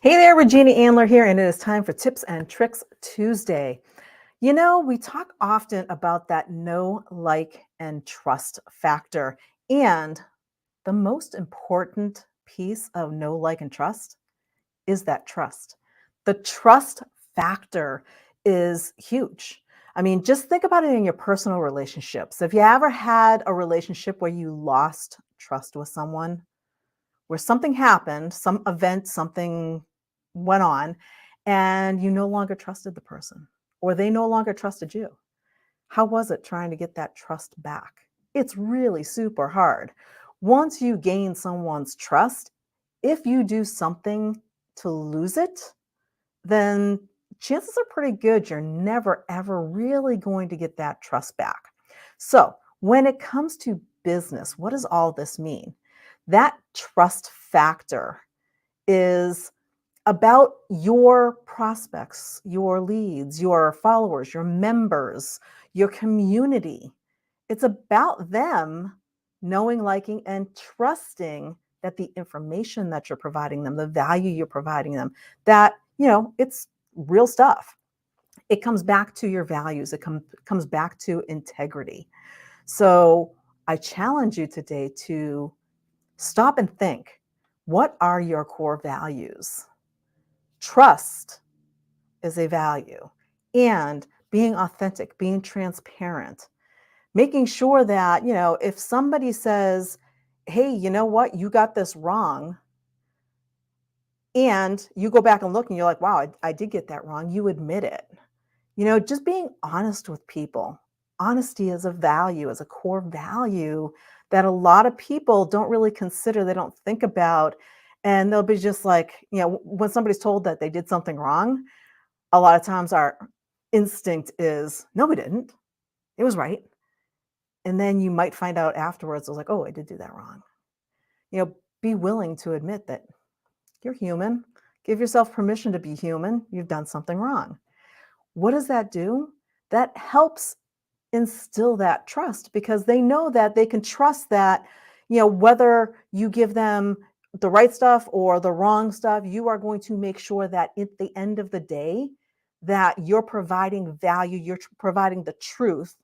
Hey there, Regina Andler here, and it is time for Tips and Tricks Tuesday. We talk often about that know, like, and trust factor. And the most important piece of know, like, and trust is that trust. The trust factor is huge. I mean, just think about it in your personal relationships. Have you ever had a relationship where you lost trust with someone? Where something happened, some event, something went on, and you no longer trusted the person, or they no longer trusted you. How was it trying to get that trust back? It's really super hard. Once you gain someone's trust, if you do something to lose it, then chances are pretty good you're never, ever really going to get that trust back. So, when it comes to business, what does all this mean? That trust factor is about your prospects, your leads, your followers, your members, your community. It's about them knowing, liking, and trusting that the information that you're providing them, the value you're providing them, that, it's real stuff. It comes back to your values, comes back to integrity. So I challenge you today to stop and think, what are your core values? Trust is a value, and being authentic, being transparent, making sure that, if somebody says, hey, you know what, you got this wrong, and you go back and look and you're like, wow, I did get that wrong, you admit it. Just being honest with people. Honesty is a value, is a core value that a lot of people don't really consider, they don't think about. And they'll be just like, when somebody's told that they did something wrong, a lot of times our instinct is, no, we didn't. It was right. And then you might find out afterwards, it was like, oh, I did do that wrong. Be willing to admit that you're human. Give yourself permission to be human. You've done something wrong. What does that do? That helps instill that trust because they know that they can trust that, whether you give them the right stuff or the wrong stuff, you are going to make sure that at the end of the day, that you're providing value, you're providing the truth,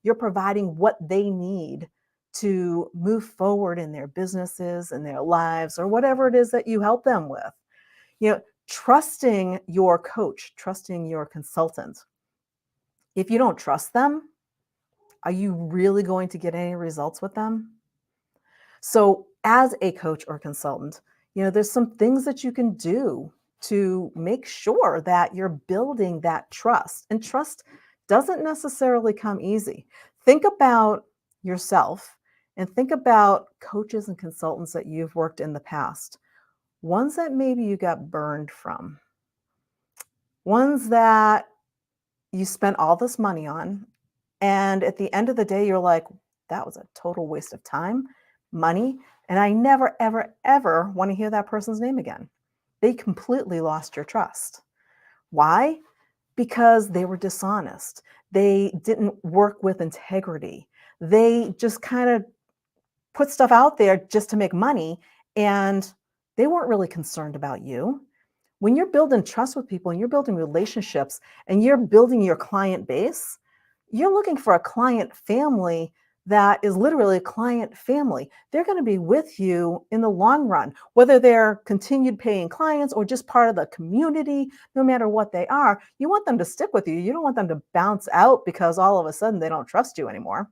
you're providing what they need to move forward in their businesses and their lives or whatever it is that you help them with. Trusting your coach, trusting your consultant. If you don't trust them, are you really going to get any results with them? So, as a coach or consultant, there's some things that you can do to make sure that you're building that trust. And trust doesn't necessarily come easy. Think about yourself and think about coaches and consultants that you've worked in the past, ones that maybe you got burned from, ones that you spent all this money on. And at the end of the day, you're like, that was a total waste of time, money. And I never, ever, ever want to hear that person's name again. They completely lost your trust. Why? Because they were dishonest. They didn't work with integrity. They just kind of put stuff out there just to make money. And they weren't really concerned about you. When you're building trust with people and you're building relationships and you're building your client base, you're looking for a client family that is literally a client family. They're going to be with you in the long run, whether they're continued paying clients or just part of the community, no matter what they are. You want them to stick with you. You don't want them to bounce out because all of a sudden they don't trust you anymore.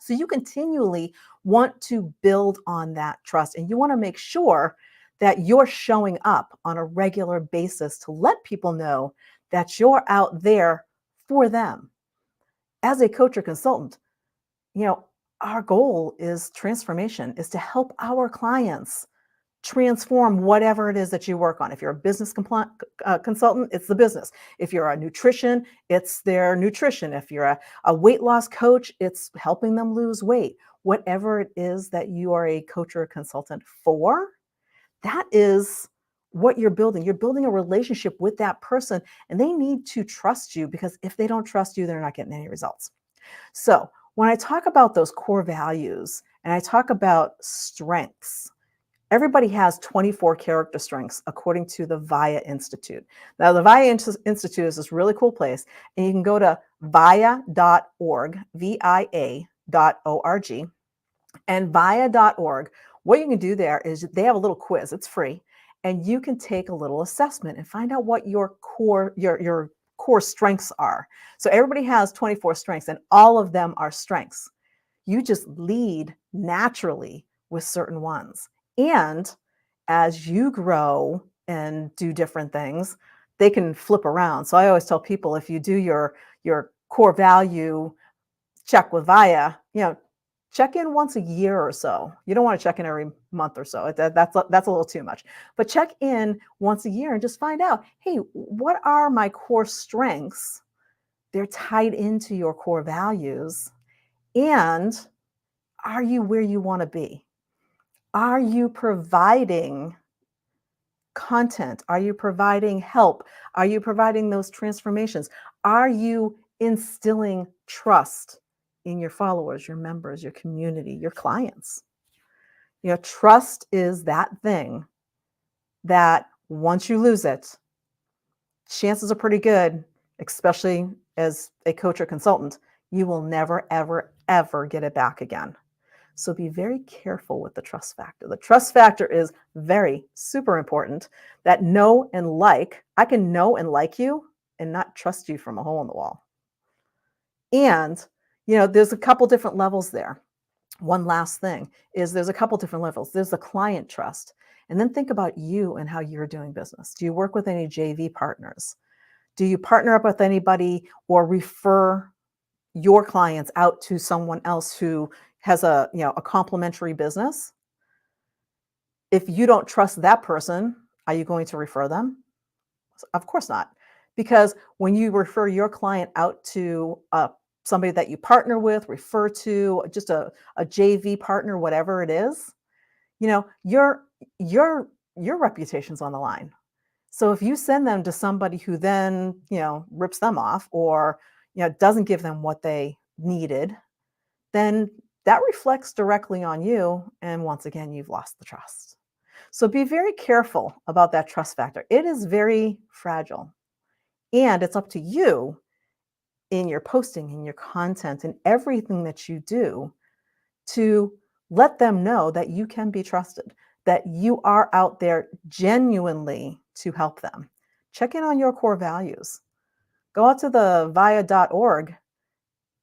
So you continually want to build on that trust, and you want to make sure that you're showing up on a regular basis to let people know that you're out there for them. As a coach or consultant, our goal is transformation, is to help our clients transform whatever it is that you work on. If you're a business consultant, it's the business. If you're a nutrition, it's their nutrition. If you're a weight loss coach, it's helping them lose weight. Whatever it is that you are a coach or a consultant for, that is what you're building. You're building a relationship with that person, and they need to trust you because if they don't trust you, they're not getting any results. So when I talk about those core values and I talk about strengths, Everybody has 24 character strengths according to the VIA Institute. Now, the VIA Institute is this really cool place, and you can go to via.org, VIA.org, and via.org. What you can do there is they have a little quiz, it's free, and you can take a little assessment and find out what your core strengths are. So everybody has 24 strengths, and all of them are strengths. You just lead naturally with certain ones. And as you grow and do different things, they can flip around. So I always tell people, if you do your core value check with VIA, check in once a year or so. You don't want to check in every month or so. That's a little too much. But check in once a year and just find out, hey, what are my core strengths? They're tied into your core values. And are you where you want to be? Are you providing content? Are you providing help? Are you providing those transformations? Are you instilling trust in your followers, your members, your community, your clients? Trust is that thing that once you lose it, chances are pretty good, especially as a coach or consultant, you will never, ever, ever get it back again. So be very careful with the trust factor. The trust factor is very super important. That know and like, I can know and like you and not trust you from a hole in the wall. And, there's a couple different levels there. One last thing is there's a couple different levels. There's the client trust. And then think about you and how you're doing business. Do you work with any JV partners? Do you partner up with anybody or refer your clients out to someone else who has a complementary business? If you don't trust that person, are you going to refer them? Of course not. Because when you refer your client out to somebody that you partner with, refer to, just a JV partner, whatever it is, your reputation's on the line. So if you send them to somebody who then, rips them off or, doesn't give them what they needed, then that reflects directly on you. And once again, you've lost the trust. So be very careful about that trust factor. It is very fragile. And it's up to you in your posting, in your content, and everything that you do to let them know that you can be trusted, that you are out there genuinely to help them. Check in on your core values. Go out to the via.org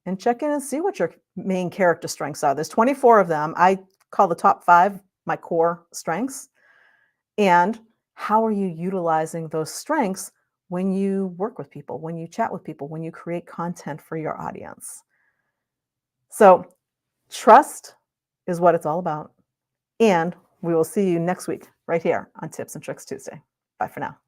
and check in and see what your main character strengths are. There's 24 of them. I call the top 5 my core strengths. And how are you utilizing those strengths when you work with people, when you chat with people, when you create content for your audience? So trust is what it's all about. And we will see you next week right here on Tips and Tricks Tuesday. Bye for now.